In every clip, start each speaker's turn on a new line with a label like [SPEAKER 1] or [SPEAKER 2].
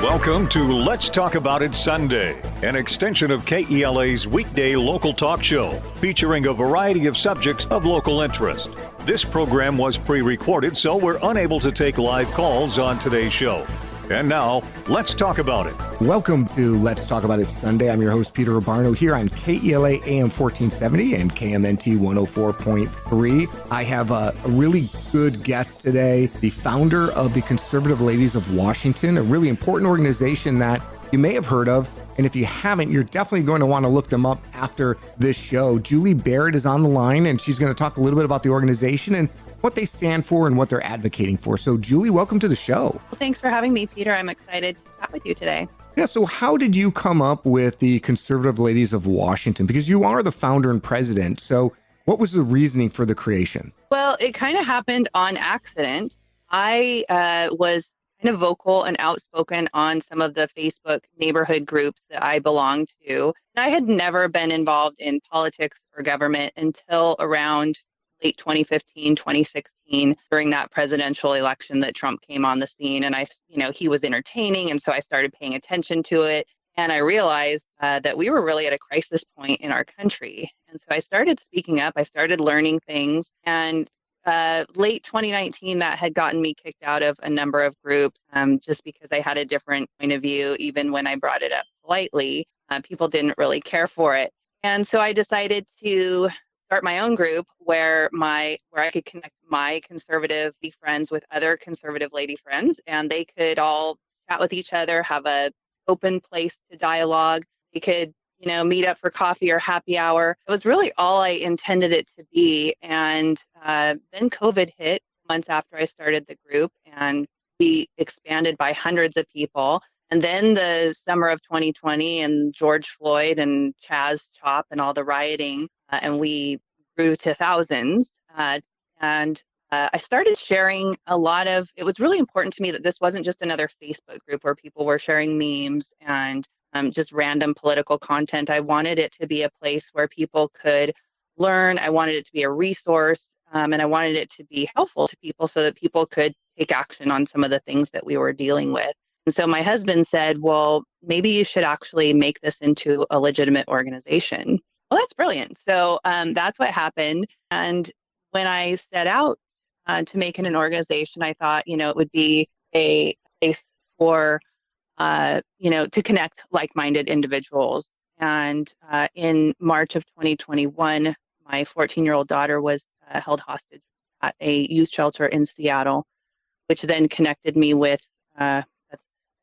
[SPEAKER 1] Welcome to Let's Talk About It Sunday, an extension of KELA's weekday local talk show featuring a variety of subjects of local interest. This program was pre-recorded, so we're unable to take live calls on today's show. And now, let's talk about it.
[SPEAKER 2] Welcome to Let's Talk About It Sunday. I'm your host, Peter Abbarno, here on KELA AM 1470 and KMNT 104.3. I have a really good guest today, the founder of the Conservative Ladies of Washington, a really important organization that you may have heard of. And if you haven't, you're definitely going to want to look them up after this show. Julie Barrett is on the line, and she's going to talk a little bit about the organization and what they stand for and what they're advocating for. So, Julie, welcome to the show.
[SPEAKER 3] Well, thanks for having me, Peter. I'm excited to chat with you today.
[SPEAKER 2] Yeah, so how did you come up with the Conservative Ladies of Washington? Because you are the founder and president. So what was the reasoning for the creation?
[SPEAKER 3] Well, it kind of happened on accident. I was kind of vocal and outspoken on some of the Facebook neighborhood groups that I belonged to. And I had never been involved in politics or government until around late 2015, 2016, during that presidential election that Trump came on the scene. And he was entertaining. And so I started paying attention to it. And I realized that we were really at a crisis point in our country. And so I started speaking up. I started learning things. And late 2019, that had gotten me kicked out of a number of groups just because I had a different point of view. Even when I brought it up politely, people didn't really care for it. And so I decided to start my own group where I could connect my conservative friends with other conservative lady friends, and they could all chat with each other, have a open place to dialogue. They could, meet up for coffee or happy hour. It was really all I intended it to be. And then COVID hit months after I started the group, and we expanded by hundreds of people. And then the summer of 2020 and George Floyd and Chaz Chop and all the rioting, and we grew to thousands. I started sharing it was really important to me that this wasn't just another Facebook group where people were sharing memes and just random political content. I wanted it to be a place where people could learn. I wanted it to be a resource, and I wanted it to be helpful to people so that people could take action on some of the things that we were dealing with. And so my husband said, well, maybe you should actually make this into a legitimate organization. Well, that's brilliant. So that's what happened. And when I set out to make it an organization, I thought, it would be a place for, to connect like-minded individuals. And in March of 2021, my 14-year-old daughter was held hostage at a youth shelter in Seattle, which then connected me with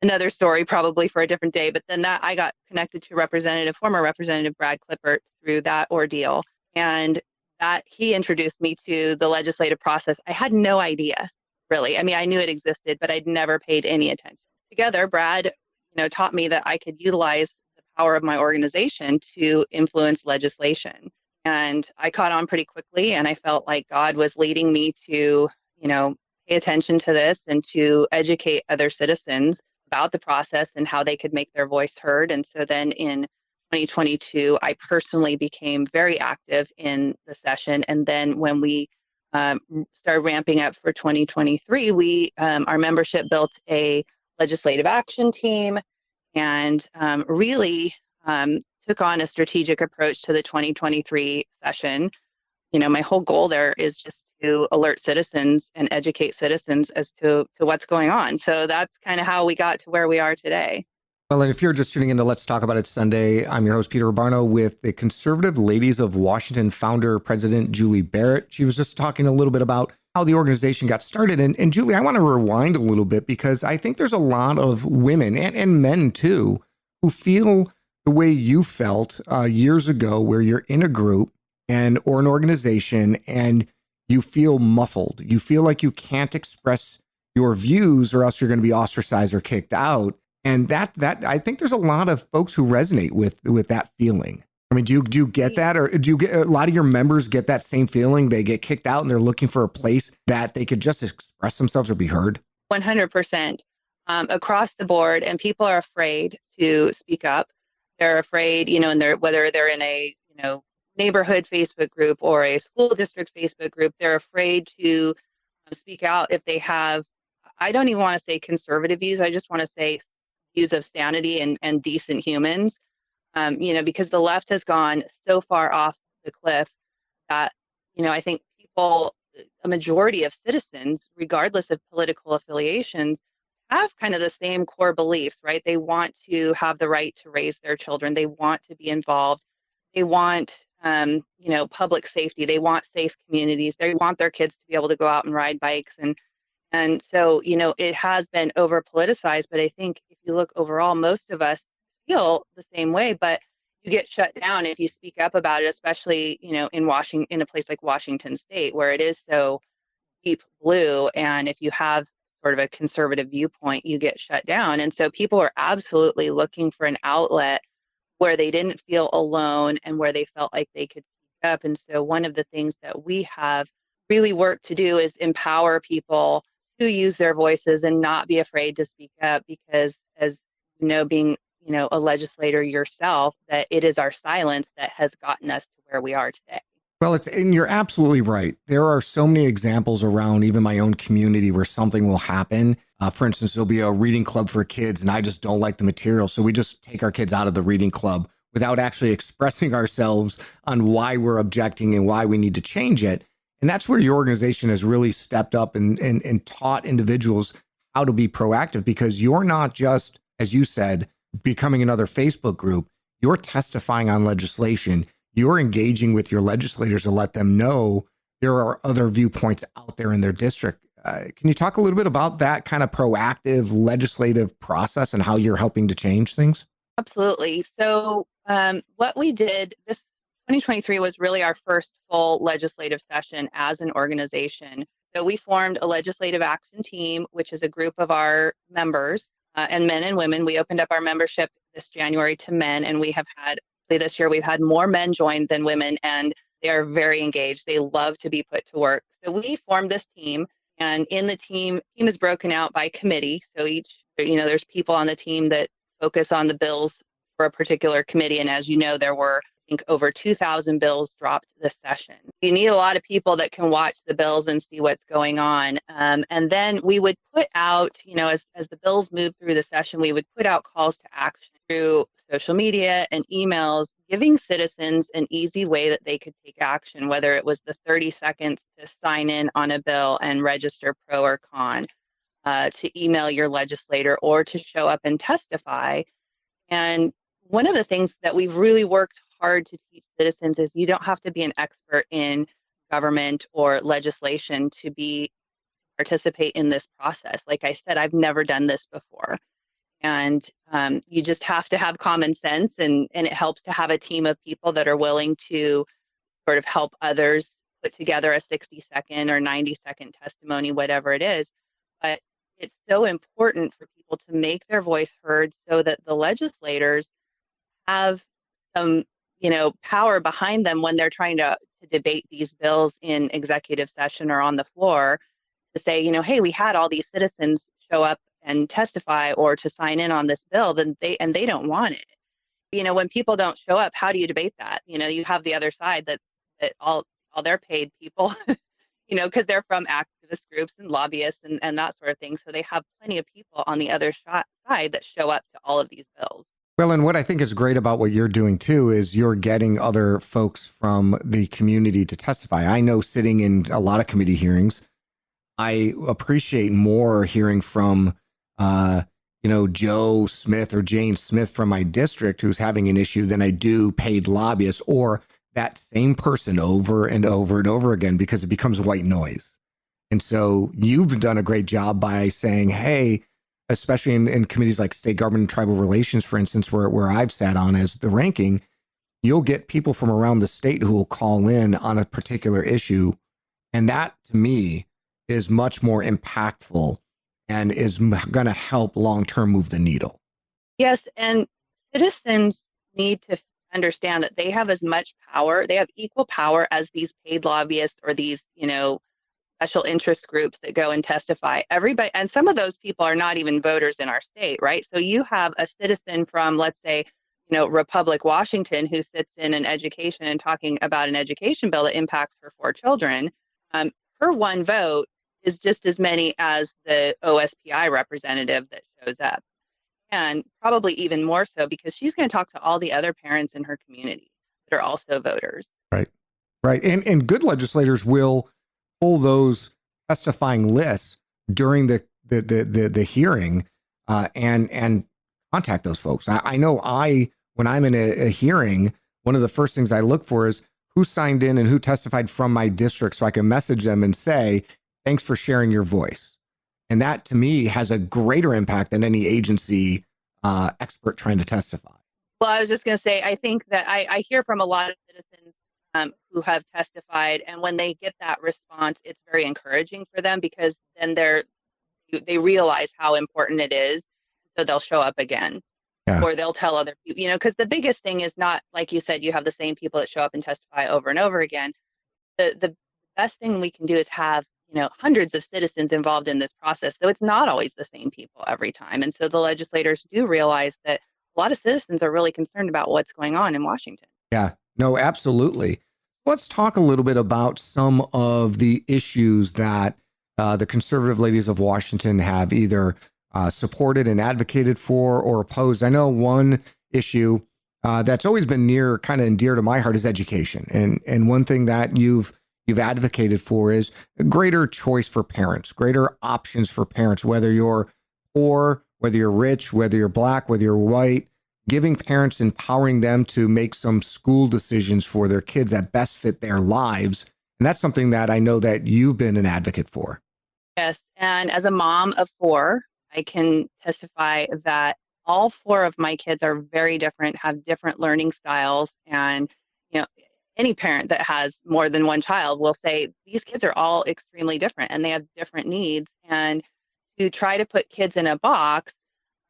[SPEAKER 3] another story probably for a different day, but then I got connected to former Representative Brad Klippert through that ordeal. And that he introduced me to the legislative process. I had no idea, really. I mean, I knew it existed, but I'd never paid any attention. Together, Brad, taught me that I could utilize the power of my organization to influence legislation. And I caught on pretty quickly, and I felt like God was leading me to, pay attention to this and to educate other citizens about the process and how they could make their voice heard. And so then in 2022, I personally became very active in the session. And then when we started ramping up for 2023, our membership built a legislative action team and really took on a strategic approach to the 2023 session. My whole goal there is just to alert citizens and educate citizens as to what's going on. So that's kind of how we got to where we are today.
[SPEAKER 2] Well, and if you're just tuning in to Let's Talk About It Sunday, I'm your host, Peter Abbarno, with the Conservative Ladies of Washington founder, President Julie Barrett. She was just talking a little bit about how the organization got started. And Julie, I want to rewind a little bit because I think there's a lot of women and men too who feel the way you felt years ago, where you're in a group or an organization and you feel muffled. You feel like you can't express your views or else you're going to be ostracized or kicked out. And that I think there's a lot of folks who resonate with that feeling. I mean, do you get that, or do you get a lot of your members get that same feeling? They get kicked out and they're looking for a place that they could just express themselves or be heard.
[SPEAKER 3] 100% across the board, and people are afraid to speak up. They're afraid, and whether they're in a neighborhood Facebook group or a school district Facebook group, they're afraid to speak out if they have. I don't even want to say conservative views. I just want to say views of sanity and decent humans. Because the left has gone so far off the cliff that, I think a majority of citizens, regardless of political affiliations, have kind of the same core beliefs, right? They want to have the right to raise their children. They want to be involved. They want, public safety. They want safe communities. They want their kids to be able to go out and ride bikes. And so, it has been over politicized, but I think if you look overall, most of us feel the same way, but you get shut down if you speak up about it, especially, in a place like Washington State, where it is so deep blue. And if you have sort of a conservative viewpoint, you get shut down. And so people are absolutely looking for an outlet where they didn't feel alone and where they felt like they could speak up. And so one of the things that we have really worked to do is empower people to use their voices and not be afraid to speak up, because as being a legislator yourself, that it is our silence that has gotten us to where we are today.
[SPEAKER 2] Well, and you're absolutely right. There are so many examples around even my own community where something will happen. For instance, there'll be a reading club for kids and I just don't like the material. So we just take our kids out of the reading club without actually expressing ourselves on why we're objecting and why we need to change it. And that's where your organization has really stepped up and taught individuals how to be proactive, because you're not just, as you said, becoming another Facebook group. You're testifying on legislation. You're engaging with your legislators to let them know there are other viewpoints out there in their district. Can you talk a little bit about that kind of proactive legislative process and how you're helping to change things?
[SPEAKER 3] Absolutely. So what we did, this 2023 was really our first full legislative session as an organization. So we formed a legislative action team, which is a group of our members and men and women. We opened up our membership this January to men, and we have had, this year, we've had more men join than women, and they are very engaged. They love to be put to work. So we formed this team, and in the team is broken out by committee. So there's people on the team that focus on the bills for a particular committee. And as you know, there were, I think, over 2,000 bills dropped this session. You need a lot of people that can watch the bills and see what's going on. And then we would put out, as the bills moved through the session, we would put out calls to action through social media and emails, giving citizens an easy way that they could take action, whether it was the 30 seconds to sign in on a bill and register pro or con, to email your legislator, or to show up and testify. And one of the things that we've really worked hard to teach citizens is you don't have to be an expert in government or legislation to participate in this process. Like I said, I've never done this before. And you just have to have common sense, and it helps to have a team of people that are willing to sort of help others put together a 60-second or 90-second testimony, whatever it is. But it's so important for people to make their voice heard so that the legislators have some, power behind them when they're trying to debate these bills in executive session or on the floor, to say, hey, we had all these citizens show up and testify or to sign in on this bill, then they don't want it. When people don't show up, how do you debate that? You have the other side that all they're paid people, because they're from activist groups and lobbyists and that sort of thing. So they have plenty of people on the other side that show up to all of these bills.
[SPEAKER 2] Well, and what I think is great about what you're doing too is you're getting other folks from the community to testify. I know, sitting in a lot of committee hearings, I appreciate more hearing from Joe Smith or Jane Smith from my district who's having an issue than I do paid lobbyists or that same person over and over and over again, because it becomes white noise. And so you've done a great job by saying, hey, especially in committees like state government and tribal relations, for instance, where I've sat on as the ranking, you'll get people from around the state who will call in on a particular issue. And that, to me, is much more impactful and is going to help long-term move the needle.
[SPEAKER 3] Yes, and citizens need to understand that they have as much power, they have equal power as these paid lobbyists or these, special interest groups that go and testify. Everybody, and some of those people are not even voters in our state, right? So you have a citizen from, let's say, Republic Washington, who sits in an education and talking about an education bill that impacts her 4 children. Her one vote is just as many as the OSPI representative that shows up. and probably even more so because she's going to talk to all the other parents in her community that are also voters.
[SPEAKER 2] Right. Right. And good legislators will pull those testifying lists during the hearing and contact those folks. I know when I'm in a hearing, one of the first things I look for is who signed in and who testified from my district so I can message them and say, thanks for sharing your voice. And that to me has a greater impact than any agency expert trying to testify.
[SPEAKER 3] Well, I was just going to say, I think that I hear from a lot of citizens who have testified, and when they get that response, it's very encouraging for them because then they realize how important it is, so they'll show up again. Yeah. Or they'll tell other people, because the biggest thing is not, like you said, you have the same people that show up and testify over and over again. The best thing we can do is have, hundreds of citizens involved in this process. So it's not always the same people every time. And so the legislators do realize that a lot of citizens are really concerned about what's going on in Washington.
[SPEAKER 2] Yeah, no, absolutely. Let's talk a little bit about some of the issues that the conservative ladies of Washington have either supported and advocated for or opposed. I know one issue that's always been kind of and dear to my heart is education. And one thing that you've advocated for is greater choice for parents, greater options for parents, whether you're poor, whether you're rich, whether you're black, whether you're white, giving parents, empowering them to make some school decisions for their kids that best fit their lives. And that's something that I know that you've been an advocate for.
[SPEAKER 3] Yes. And as a mom of 4, I can testify that all 4 of my kids are very different, have different learning styles. And, any parent that has more than one child will say these kids are all extremely different and they have different needs. And to try to put kids in a box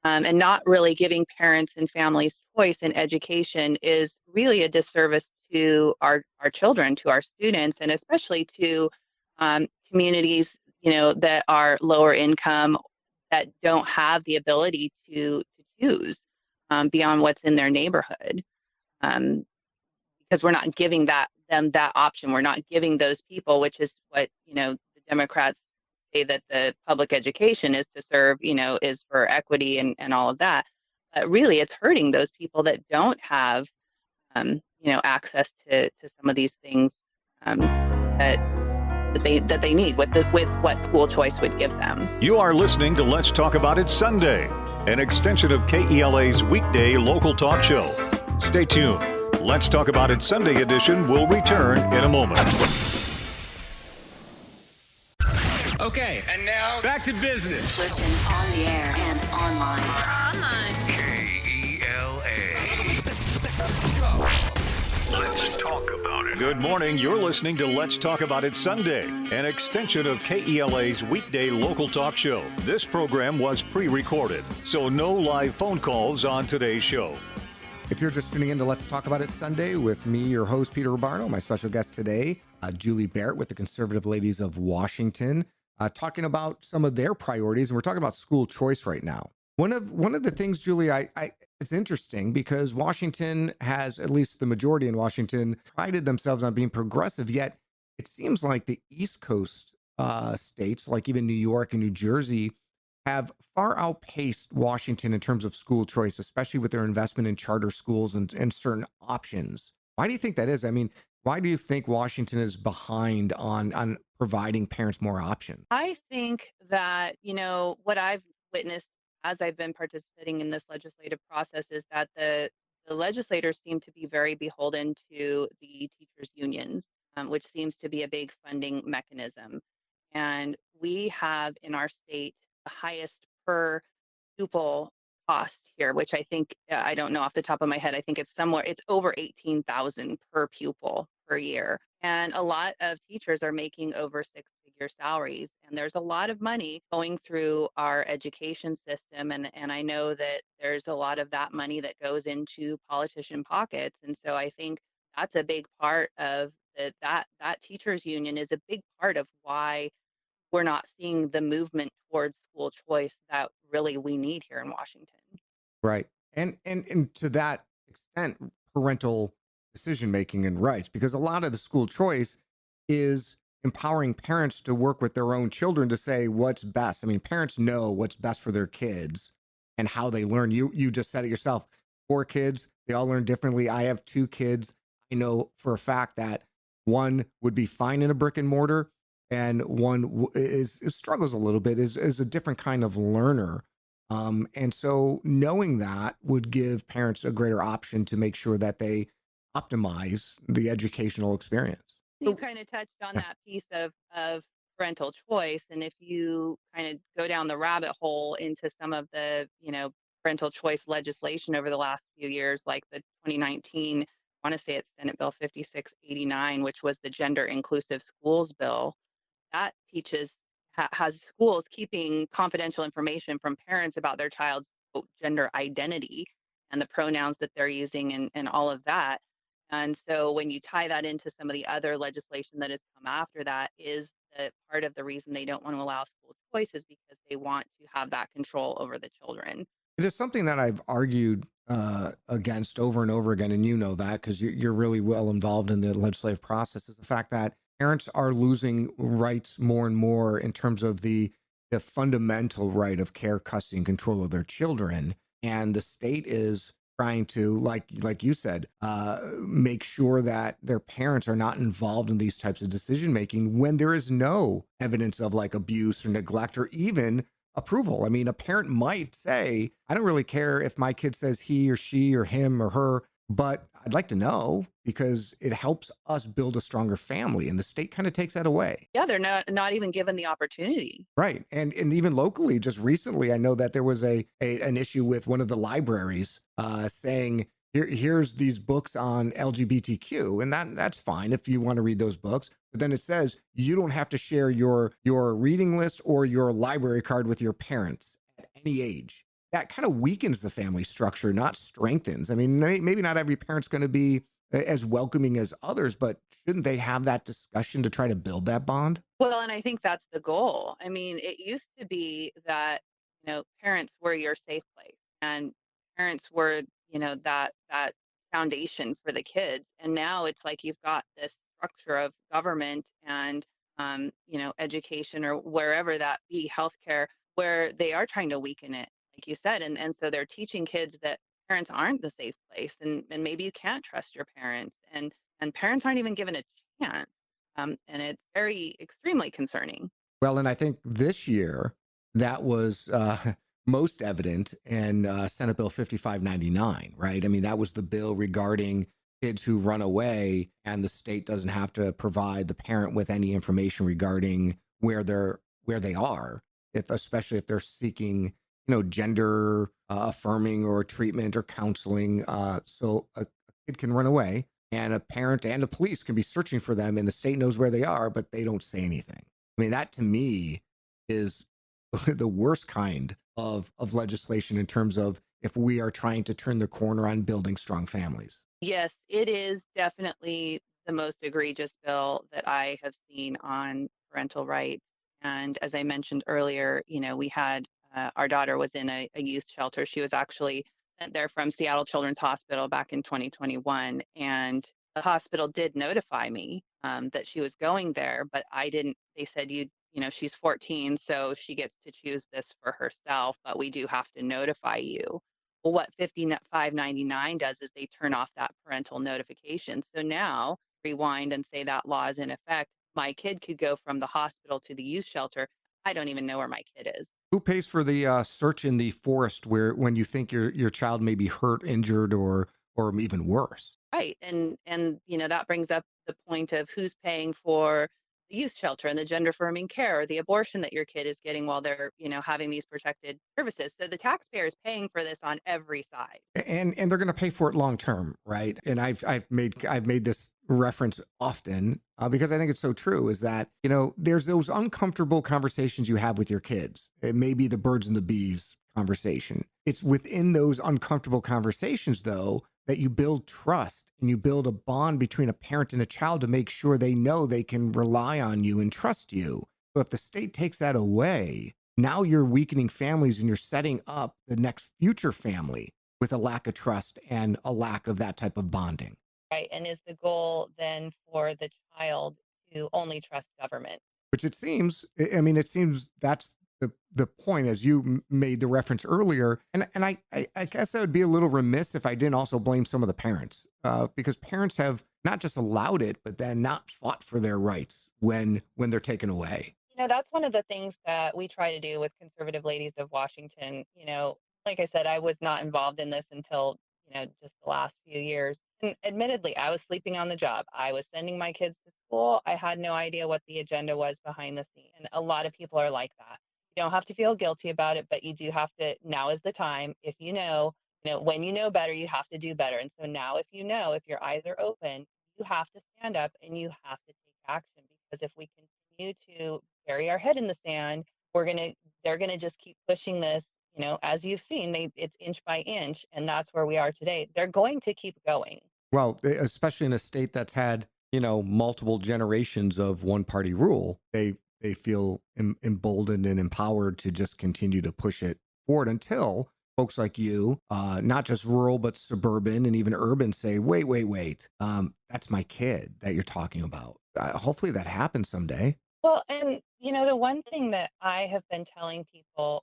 [SPEAKER 3] and not really giving parents and families choice in education is really a disservice to our children, to our students, and especially to communities, that are lower income, that don't have the ability to choose beyond what's in their neighborhood. Because we're not giving them that option. We're not giving those people, which is what, the Democrats say that the public education is to serve, is for equity and all of that. But really, it's hurting those people that don't have, access to some of these things that they need with what school choice would give them.
[SPEAKER 1] You are listening to Let's Talk About It Sunday, an extension of KELA's weekday local talk show. Stay tuned. Let's Talk About It Sunday edition will return in a moment.
[SPEAKER 4] Okay, and now back to business.
[SPEAKER 5] Listen on the air and online.
[SPEAKER 4] KELA.
[SPEAKER 1] Let's talk about it. Good morning. You're listening to Let's Talk About It Sunday, an extension of KELA's weekday local talk show. This program was pre-recorded, so no live phone calls on today's show.
[SPEAKER 2] If you're just tuning in to Let's Talk About It Sunday with me, your host, Peter Abbarno, my special guest today, Julie Barrett with the Conservative Ladies of Washington, talking about some of their priorities. And we're talking about school choice right now. One of the things, Julie, it's interesting because Washington has, at least the majority in Washington, prided themselves on being progressive, yet it seems like the East Coast states, like even New York and New Jersey, have far outpaced Washington in terms of school choice, especially with their investment in charter schools and certain options. Why do you think that is? I mean, why do you think Washington is behind on providing parents more options?
[SPEAKER 3] I think that, what I've witnessed as I've been participating in this legislative process is that the legislators seem to be very beholden to the teachers' unions, which seems to be a big funding mechanism. And we have in our state the highest per pupil cost here, which I think, I don't know off the top of my head, I think it's over 18,000 per pupil per year. And a lot of teachers are making over 6-figure salaries. And there's a lot of money going through our education system. And I know that there's a lot of that money that goes into politician pockets. And so I think that's a big part of that teachers union is a big part of why we're not seeing the movement towards school choice that really we need here in Washington.
[SPEAKER 2] Right. And to that extent, parental decision-making and rights, because a lot of the school choice is empowering parents to work with their own children to say what's best. I mean, parents know what's best for their kids. and how they learn. You just said it yourself. 4 kids, they all learn differently. I have 2 kids. I know for a fact that one would be fine in a brick and mortar, and one struggles a little bit, is a different kind of learner. And so knowing that would give parents a greater option to make sure that they optimize the educational experience.
[SPEAKER 3] You kind of touched on that piece of parental choice. And if you kind of go down the rabbit hole into some of the, parental choice legislation over the last few years, like the 2019, I want to say it's Senate Bill 5689, which was the Gender Inclusive Schools Bill, that has schools keeping confidential information from parents about their child's quote, gender identity and the pronouns that they're using and all of that. And so when you tie that into some of the other legislation that has come after that, is the part of the reason they don't want to allow school choices because they want to have that control over the children.
[SPEAKER 2] It is something that I've argued against over and over again, and you know that because you're really well involved in the legislative process, is the fact that parents are losing rights more and more in terms of the fundamental right of care, custody, and control of their children. And the state is trying to, like you said, make sure that their parents are not involved in these types of decision making when there is no evidence of like abuse or neglect or even approval. I mean, a parent might say, I don't really care if my kid says he or she or him or her, but I'd like to know because it helps us build a stronger family, and the state kind of takes that away.
[SPEAKER 3] Yeah, they're not even given the opportunity.
[SPEAKER 2] Right. And even locally, just recently, I know that there was an issue with one of the libraries saying, here's these books on LGBTQ, and that's fine if you want to read those books. But then it says you don't have to share your reading list or your library card with your parents at any age. That kind of weakens the family structure, not strengthens. I mean, maybe not every parent's going to be as welcoming as others, but shouldn't they have that discussion to try to build that bond?
[SPEAKER 3] Well, and I think that's the goal. I mean, it used to be that, parents were your safe place and parents were, that foundation for the kids. And now it's like you've got this structure of government and, education or wherever that be, healthcare, where they are trying to weaken it, like you said. And so they're teaching kids that parents aren't the safe place and maybe you can't trust your parents and parents aren't even given a chance. And it's very extremely concerning.
[SPEAKER 2] Well, and I think this year that was most evident in Senate Bill 5599, right? I mean, that was the bill regarding kids who run away and the state doesn't have to provide the parent with any information regarding where they are, especially if they're seeking, gender affirming or treatment or counseling. So a kid can run away and a parent and the police can be searching for them and the state knows where they are, but they don't say anything. I mean, that to me is the worst kind of legislation in terms of if we are trying to turn the corner on building strong families.
[SPEAKER 3] Yes, it is definitely the most egregious bill that I have seen on parental rights. And as I mentioned earlier, we had our daughter was in a youth shelter. She was actually sent there from Seattle Children's Hospital back in 2021. And the hospital did notify me that she was going there, but I didn't. They said, she's 14, so she gets to choose this for herself, but we do have to notify you. Well, what 5599 does is they turn off that parental notification. So now, rewind and say that law is in effect. My kid could go from the hospital to the youth shelter. I don't even know where my kid is.
[SPEAKER 2] Who pays for the search in the forest when you think your child may be hurt, injured, or even worse?
[SPEAKER 3] Right. And that brings up the point of who's paying for the youth shelter and the gender affirming care or the abortion that your kid is getting while they're, having these protected services. So the taxpayer is paying for this on every side.
[SPEAKER 2] And they're going to pay for it long term, right? And I've made this reference often because I think it's so true, is that, there's those uncomfortable conversations you have with your kids. It may be the birds and the bees conversation. It's within those uncomfortable conversations, though, that you build trust and you build a bond between a parent and a child to make sure they know they can rely on you and trust you. So if the state takes that away, now you're weakening families and you're setting up the next future family with a lack of trust and a lack of that type of bonding.
[SPEAKER 3] Right. And is the goal then for the child to only trust government?
[SPEAKER 2] Which it seems the point, as you made the reference earlier, and I guess I would be a little remiss if I didn't also blame some of the parents, because parents have not just allowed it, but then not fought for their rights when they're taken away.
[SPEAKER 3] That's one of the things that we try to do with Conservative Ladies of Washington. Like I said, I was not involved in this until, just the last few years. And admittedly, I was sleeping on the job. I was sending my kids to school. I had no idea what the agenda was behind the scene. And a lot of people are like that. You don't have to feel guilty about it, but you do have to. Now is the time. If when you know better, you have to do better. And so now, if your eyes are open, you have to stand up and you have to take action, because if we continue to bury our head in the sand, they're gonna just keep pushing this. As you've seen, it's inch by inch, and that's where we are today. They're going to keep going.
[SPEAKER 2] Well, especially in a state that's had, multiple generations of one party rule, they feel emboldened and empowered to just continue to push it forward until folks like you, not just rural, but suburban and even urban, say, wait, that's my kid that you're talking about. Hopefully that happens someday.
[SPEAKER 3] Well, and the one thing that I have been telling people,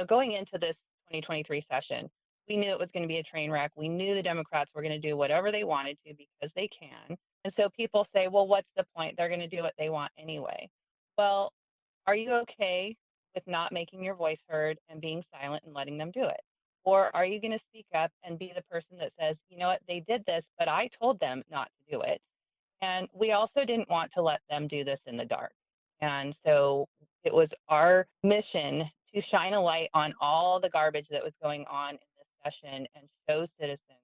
[SPEAKER 3] going into this 2023 session, we knew it was going to be a train wreck. We knew the Democrats were going to do whatever they wanted to because they can. And so people say, well, what's the point? They're going to do what they want anyway. Well, are you okay with not making your voice heard and being silent and letting them do it? Or are you going to speak up and be the person that says, you know what, they did this, but I told them not to do it. And we also didn't want to let them do this in the dark. And so it was our mission to shine a light on all the garbage that was going on in this session and show citizens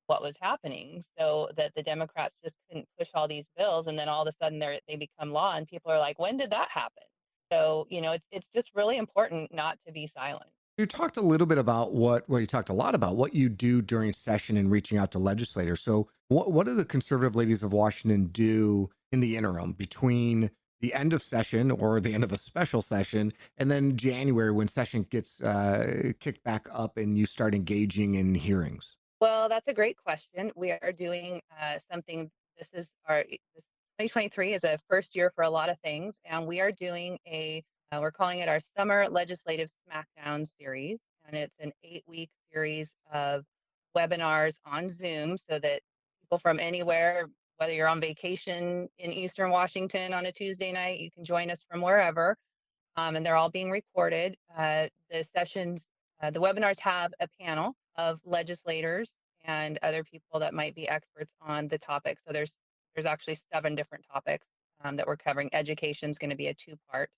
[SPEAKER 3] what was happening, so that the Democrats just couldn't push all these bills and then all of a sudden they become law and people are like, when did that happen? So, it's just really important not to be silent.
[SPEAKER 2] You talked a little bit about you talked a lot about what you do during session and reaching out to legislators. So what do the Conservative Ladies of Washington do in the interim between the end of session or the end of a special session and then January when session gets kicked back up and you start engaging in hearings?
[SPEAKER 3] Well, that's a great question. We are doing something. This 2023 is a first year for a lot of things, and we are doing we're calling it our Summer Legislative Smackdown series, and it's an 8-week series of webinars on Zoom so that people from anywhere, whether you're on vacation in Eastern Washington on a Tuesday night, you can join us from wherever, and they're all being recorded. The webinars have a panel of legislators and other people that might be experts on the topic. So there's actually 7 different topics that we're covering. Education is going to be a 2-part.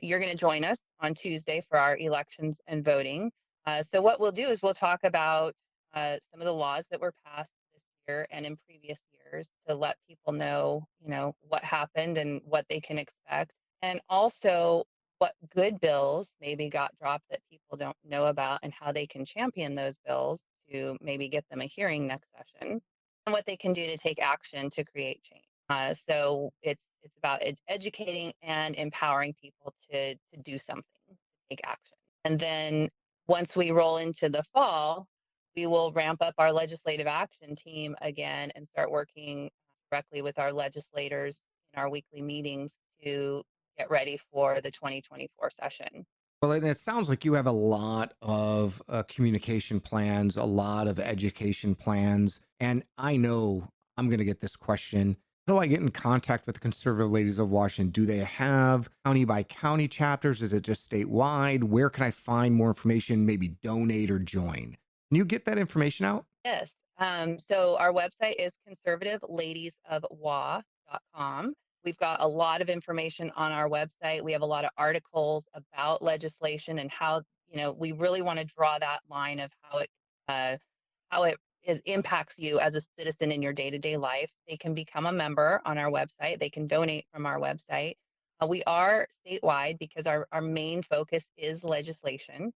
[SPEAKER 3] You're going to join us on Tuesday for our elections and voting. So what we'll do is we'll talk about some of the laws that were passed this year and in previous years to let people know, what happened and what they can expect. And also what good bills maybe got dropped that people don't know about and how they can champion those bills to maybe get them a hearing next session, and what they can do to take action to create change. So it's about educating and empowering people to do something, to take action. And then once we roll into the fall, we will ramp up our legislative action team again and start working directly with our legislators in our weekly meetings to get ready for the 2024 session.
[SPEAKER 2] Well, and it sounds like you have a lot of communication plans, a lot of education plans. And I know I'm going to get this question. How do I get in contact with the Conservative Ladies of Washington? Do they have county by county chapters? Is it just statewide? Where can I find more information, maybe donate or join? Can you get that information out?
[SPEAKER 3] Yes. So our website is conservativeladiesofwa.com. We've got a lot of information on our website. We have a lot of articles about legislation and how, we really want to draw that line of how it impacts you as a citizen in your day-to-day life. They can become a member on our website. They can donate from our website. We are statewide because our main focus is legislation.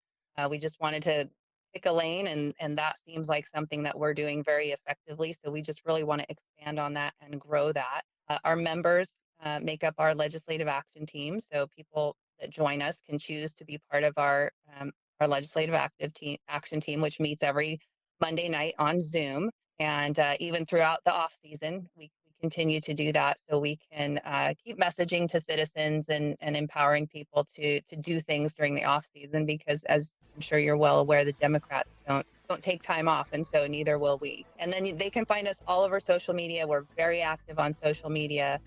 [SPEAKER 3] We just wanted to pick a lane, and that seems like something that we're doing very effectively. So we just really want to expand on that and grow that. Our members make up our legislative action team. So people that join us can choose to be part of our legislative action team, which meets every Monday night on Zoom. And even throughout the off season, we continue to do that so we can keep messaging to citizens and empowering people to do things during the off season, because as I'm sure you're well aware, the Democrats don't take time off, and so neither will we. And then they can find us all over social media. We're very active on social media.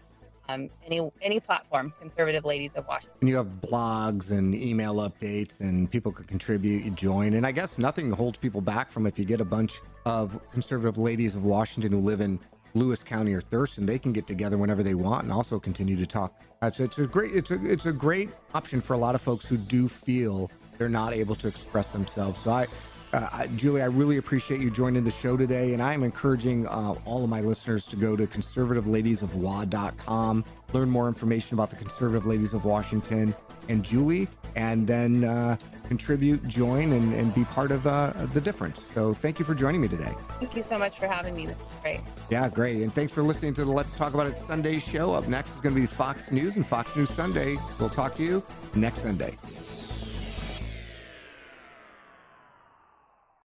[SPEAKER 3] Any platform, Conservative Ladies of Washington.
[SPEAKER 2] And you have blogs and email updates, and people can contribute, you join. And I guess nothing holds people back from, if you get a bunch of Conservative Ladies of Washington who live in Lewis County or Thurston, they can get together whenever they want and also continue to talk. It's a great option for a lot of folks who do feel they're not able to express themselves. So Julie, I really appreciate you joining the show today, and I am encouraging all of my listeners to go to conservativeladiesofwa.com, learn more information about the Conservative Ladies of Washington and Julie, and then contribute, join, and be part of the difference. So thank you for joining me today.
[SPEAKER 3] Thank you so much for having me. This is great.
[SPEAKER 2] Yeah, great. And thanks for listening to the Let's Talk About It Sunday show. Up next is going to be Fox News and Fox News Sunday. We'll talk to you next Sunday.